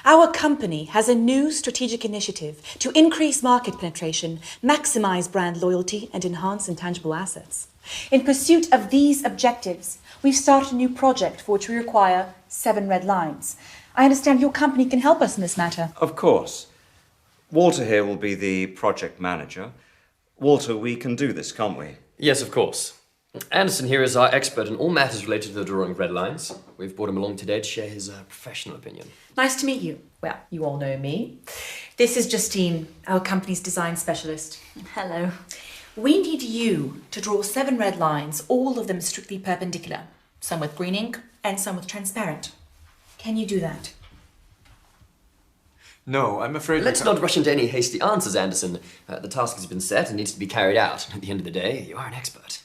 Our company has a new strategic initiative to increase market penetration, maximize brand loyalty, and enhance intangible assets. In pursuit of these objectives, we've started a new project for which we require 7 red lines. I understand your company can help us in this matter. Of course. Walter here will be the project manager. Walter, we can do this, can't we? Yes, of course. Anderson here is our expert in all matters related to the drawing of red lines. We've brought him along today to share his professional opinion. Nice to meet you. Well, you all know me. This is Justine, our company's design specialist. Hello. We need you to draw 7 red lines, all of them strictly perpendicular. Some with green ink and some with transparent. Can you do that? No, I'm afraid... Let's not rush into any hasty answers, Anderson. The task has been set and needs to be carried out. At the end of the day, you are an expert.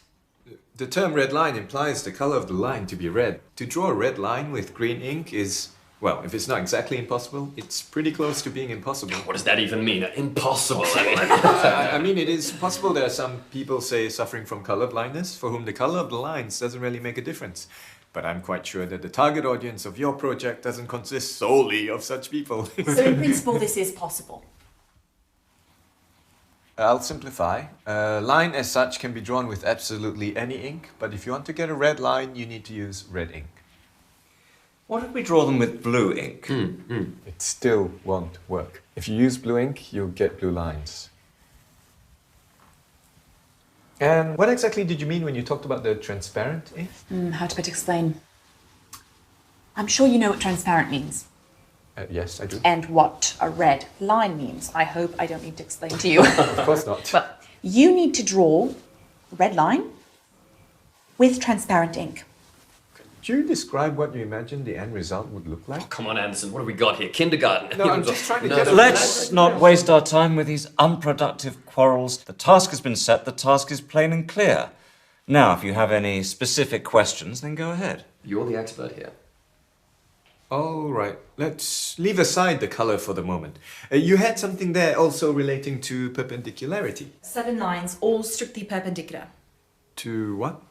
The term red line implies the color of the line to be red. To draw a red line with green ink is, well, if it's not exactly impossible, it's pretty close to being impossible. What does that even mean? Impossible. I mean, it is possible. There are some people, say, suffering from color blindness, for whom the color of the lines doesn't really make a difference. But I'm quite sure that the target audience of your project doesn't consist solely of such people. So in principle, this is possible. I'll simplify. A line as such can be drawn with absolutely any ink, but if you want to get a red line, you need to use red ink. What if we draw them with blue ink? It still won't work. If you use blue ink, you'll get blue lines. And what exactly did you mean when you talked about the transparent ink? How to better explain? I'm sure you know what transparent means. Yes, I do. And what a red line means. I hope I don't need to explain to you. Of course not. Well, you need to draw a red line with transparent ink. Could you describe what you imagine the end result would look like? Oh, come on, Anderson. What have we got here? Kindergarten? No, I'm just trying to get... Let's not waste our time with these unproductive quarrels. The task has been set, the task is plain and clear. Now, if you have any specific questions, then go ahead. You're the expert here. All right, let's leave aside the color for the moment. You had something there also relating to perpendicularity. 7 lines, all strictly perpendicular. To what?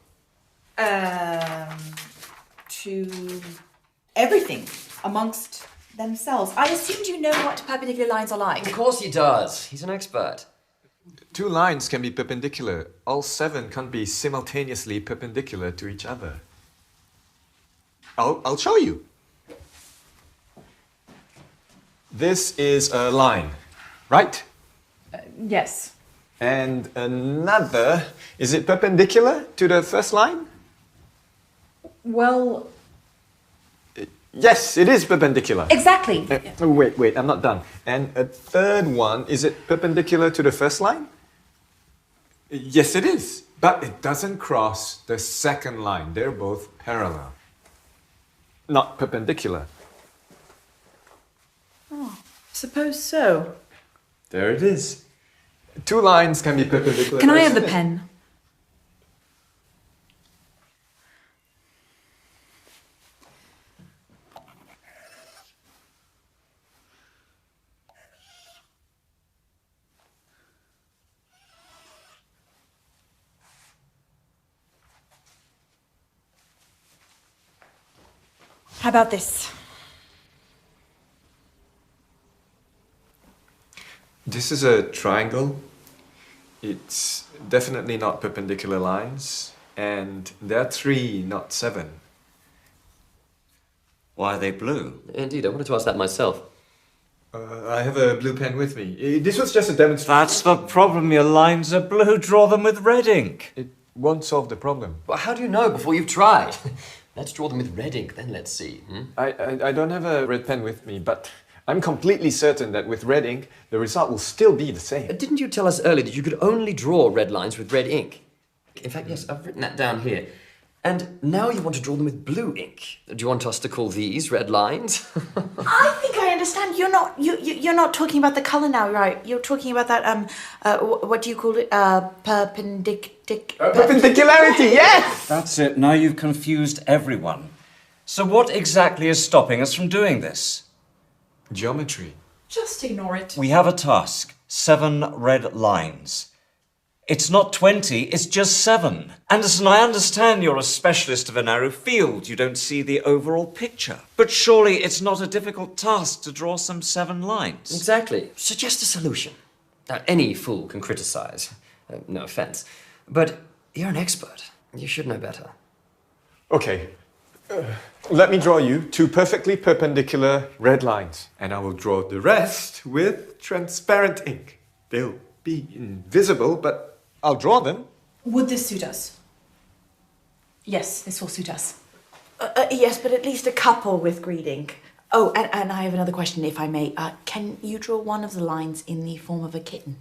To everything amongst themselves. I assumed you know what perpendicular lines are like. Of course he does. He's an expert. 2 lines can be perpendicular. All 7 can't be simultaneously perpendicular to each other. I'll show you. This is a line, right? Yes. And another, is it perpendicular to the first line? Well, Yes, it is perpendicular. exactly. Wait, I'm not done. And a third one, is it perpendicular to the first line? Yes, it is. But it doesn't cross the second line. They're both parallel. Not perpendicular. Suppose so. There it is. 2 lines can be perpendicular. Can I have the pen? How about this? This is a triangle. It's definitely not perpendicular lines. And there are 3, not 7. Why are they blue? Indeed, I wanted to ask that myself. I have a blue pen with me. This was just a demonstration. That's the problem, your lines are blue. Draw them with red ink. It won't solve the problem. Well, how do you know before you've tried? Let's draw them with red ink, then let's see. I don't have a red pen with me, but I'm completely certain that with red ink, the result will still be the same. Didn't you tell us earlier that you could only draw red lines with red ink? In fact, yes, I've written that down here. And now you want to draw them with blue ink. Do you want us to call these red lines? I think I understand. You're not talking about the color now, right? You're talking about that what do you call it? Perpendicularity, yes! That's it. Now you've confused everyone. So what exactly is stopping us from doing this? Geometry. Just ignore it. We have a task. 7 red lines. It's not 20, it's just 7. Anderson, I understand you're a specialist of a narrow field. You don't see the overall picture. But surely it's not a difficult task to draw some 7 lines. Exactly. Suggest a solution. Now, any fool can criticize. No offense. But you're an expert. You should know better. Okay. Let me draw you 2 perfectly perpendicular red lines, and I will draw the rest with transparent ink. They'll be invisible, but I'll draw them. Would this suit us? Yes, this will suit us. Yes, but at least a couple with green ink. Oh, and I have another question, if I may. Can you draw one of the lines in the form of a kitten?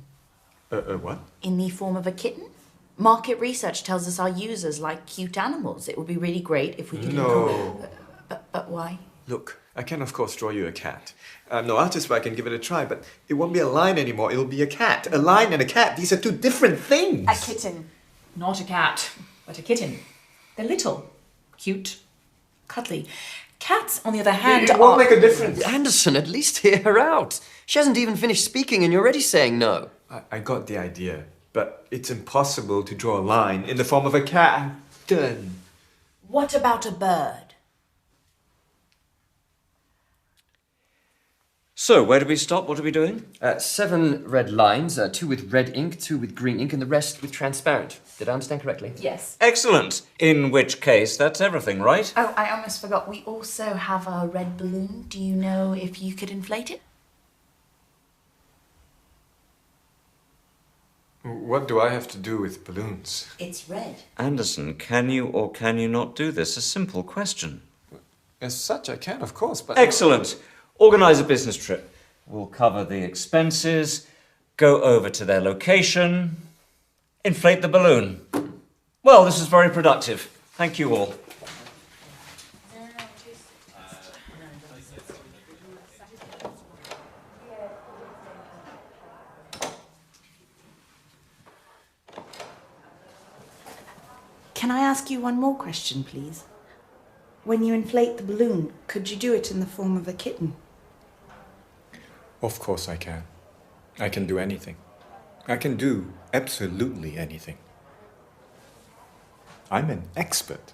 What? In the form of a kitten? Market research tells us our users like cute animals. It would be really great if we could... No. But why? Look, I can of course draw you a cat. I'm no artist, but I can give it a try, but it won't be a line anymore, it'll be a cat. A line and a cat, these are 2 different things. A kitten. Not a cat, but a kitten. They're little, cute, cuddly. Cats, on the other hand, It won't make a difference. Anderson, at least hear her out. She hasn't even finished speaking and you're already saying no. I got the idea, but it's impossible to draw a line in the form of a cat. Done. What about a bird? So, where do we stop? What are we doing? 7 red lines, 2 with red ink, 2 with green ink, and the rest with transparent. Did I understand correctly? Yes. Excellent. In which case, that's everything, right? Oh, I almost forgot. We also have a red balloon. Do you know if you could inflate it? What do I have to do with balloons? It's red. Anderson, can you or can you not do this? A simple question. As such, I can, of course, but... Excellent. Organise a business trip. We'll cover the expenses, go over to their location, inflate the balloon. Well, this is very productive. Thank you all. Can I ask you one more question, please? When you inflate the balloon, could you do it in the form of a kitten? Of course I can. I can do anything. I can do absolutely anything. I'm an expert.